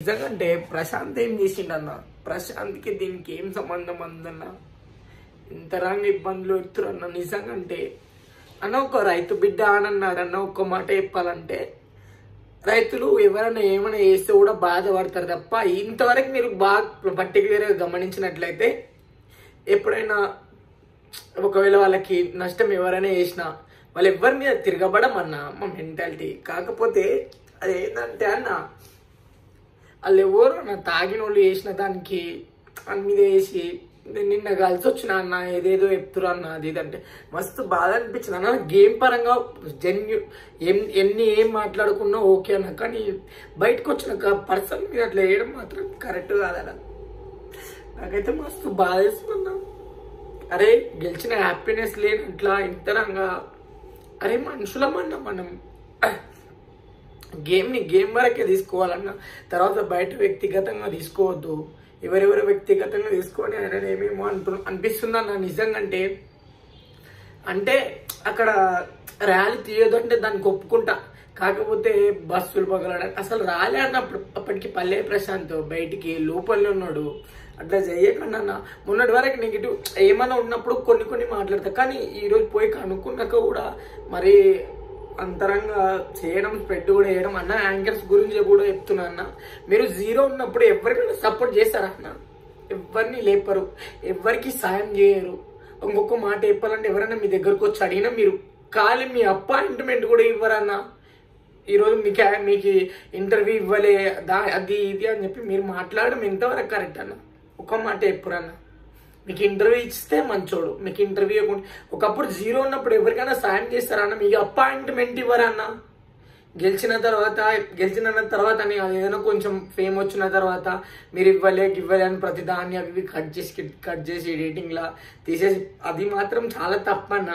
నిజంగంటే ప్రశాంత్ ఏం చేసిండన్న? ప్రశాంత్కి దీనికి ఏం సంబంధం అందన్న? ఇంత రంగ ఇబ్బందులు ఎత్తురన్న. నిజంగంటే అన్న ఒక రైతు బిడ్డ అనన్నాడన్న. ఒక్క మాట చెప్పాలంటే రైతులు ఎవరైనా ఏమైనా చేస్తే కూడా బాధపడతారు తప్ప ఇంతవరకు మీరు బాగా పర్టికులర్గా గమనించినట్లయితే ఎప్పుడైనా ఒకవేళ వాళ్ళకి నష్టం ఎవరైనా చేసినా వాళ్ళు ఎవరి మీద తిరగబడమన్నా మా మెంటాలిటీ. కాకపోతే అది ఏంటంటే అన్న వాళ్ళు ఎవరు అన్న తాగిన వాళ్ళు చేసిన దానికి అని మీద వేసి నిన్న కలిసి వచ్చిన అన్న ఏదేదో చెప్తురు అన్న అది ఇదంటే మస్తు బాధ అనిపించింది అన్న. గేమ్ పరంగా ఏం మాట్లాడుకున్నా ఓకే అన్న, కానీ బయటకు వచ్చిన పర్సన్ మీద అట్లా వేయడం మాత్రం కరెక్ట్ కాదన్న. నాకైతే మస్తు బాధ వేస్తున్నా. అరే గెలిచిన హ్యాపీనెస్ లేనట్లా ఇంతరంగా. అరే మనుషులమన్నా మనం గేమ్ని గేమ్ వరకే తీసుకోవాలన్న. తర్వాత బయట వ్యక్తిగతంగా తీసుకోవద్దు. ఎవరెవరు వ్యక్తిగతంగా తీసుకొని ఆయన ఏమేమో అనిపిస్తుందన్న. నిజంగా అంటే అక్కడ ర్యాలీ తీయదంటే దానికి ఒప్పుకుంటా. కాకపోతే బస్సులు పగలడం అసలు ర్యాలీ అన్నప్పుడు అప్పటికి పల్లె ప్రశాంత్ బయటికి లోపలనే ఉన్నాడు. అట్లా చెయ్యకండి అన్న. మొన్నటి వరకు నెగిటివ్ ఏమైనా ఉన్నప్పుడు కొన్ని మాట్లాడతా, కానీ ఈరోజు పోయి కనుక్కున్నాక కూడా మరి అంతరంగా చేయడం స్ప్రెడ్ కూడా చేయడం అన్న. యాంకర్స్ గురించి కూడా చెప్తున్నా అన్న. మీరు జీరో ఉన్నప్పుడు ఎవరికైనా సపోర్ట్ చేస్తారా అన్న? ఎవరిని లేపరు, ఎవరికి సాయం చేయరు. ఇంకొక మాట చెప్పాలంటే ఎవరైనా మీ దగ్గరకు వచ్చి అడిగినా మీరు ఖాళీ మీ అపాయింట్మెంట్ కూడా ఇవ్వరన్న. ఈరోజు మీకు ఇంటర్వ్యూ ఇవ్వలే అది ఇది అని చెప్పి మీరు మాట్లాడడం ఎంతవరకు కరెక్ట్ అన్న? ఒక మాట చెప్పురన్న. మీకు ఇంటర్వ్యూ ఇస్తే మంచోడు, మీకు ఇంటర్వ్యూ ఒకప్పుడు జీరో ఉన్నప్పుడు ఎవరికైనా సాయం చేస్తారన్న. మీకు అపాయింట్మెంట్ ఇవ్వరన్న. గెలిచిన తర్వాత అని ఏదైనా కొంచెం ఫేమ్ వచ్చిన తర్వాత మీరు ఇవ్వలే అని ప్రతి దాన్ని అవి కట్ చేసి ఎడిటింగ్లా తీసేసి అది మాత్రం చాలా తప్పన్న.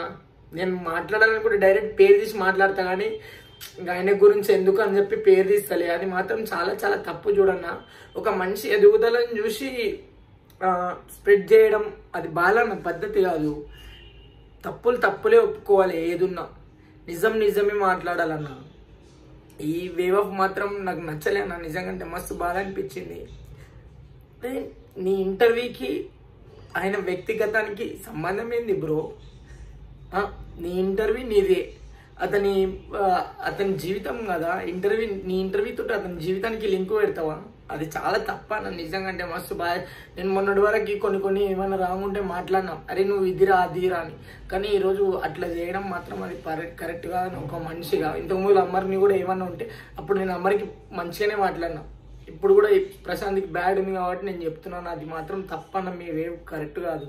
నేను మాట్లాడాలనుకుంటే డైరెక్ట్ పేరు తీసి మాట్లాడతా, కానీ ఆయన గురించి ఎందుకు అని చెప్పి పేరు తీస్తలే. అది మాత్రం చాలా చాలా తప్పు చూడన్న. ఒక మనిషి ఎదుగుదలని చూసి స్ప్రెడ్ చేయడం అది బాలన్న పద్ధతి కాదు. తప్పులే ఒప్పుకోవాలి. ఏదున్నా నిజమే మాట్లాడాలన్న. ఈ వేవ్ ఆఫ్ మాత్రం నాకు నచ్చలే అన్న. నిజంగా మస్తు బాధ అనిపించింది. నీ ఇంటర్వ్యూకి ఆయన వ్యక్తిగతానికి సంబంధం ఏంది బ్రో? నీ ఇంటర్వ్యూ నీదే, అతని జీవితం కదా ఇంటర్వ్యూ. నీ ఇంటర్వ్యూతో అతని జీవితానికి లింక్ పెడతావా? అది చాలా తప్ప అన్న. నిజంగా మస్తు బాగా. నేను మొన్నటి వరకు కొన్ని ఏమైనా రాంగ్ ఉంటే మాట్లాడినా, అరే నువ్వు ఇదిరా అదిరా అని. కానీ ఈరోజు అట్లా చేయడం మాత్రం అది కరెక్ట్ కాదని ఒక మనిషిగా. ఇంతకుముందు అమ్మరిని కూడా ఏమన్నా ఉంటే అప్పుడు నేను అమ్మరికి మంచిగానే మాట్లాడినా. ఇప్పుడు కూడా ప్రశాంత్కి బ్యాడ్ ఉంది కాబట్టి నేను చెప్తున్నాను. అది మాత్రం తప్పన్న. మీ వేవ్ కరెక్ట్ కాదు.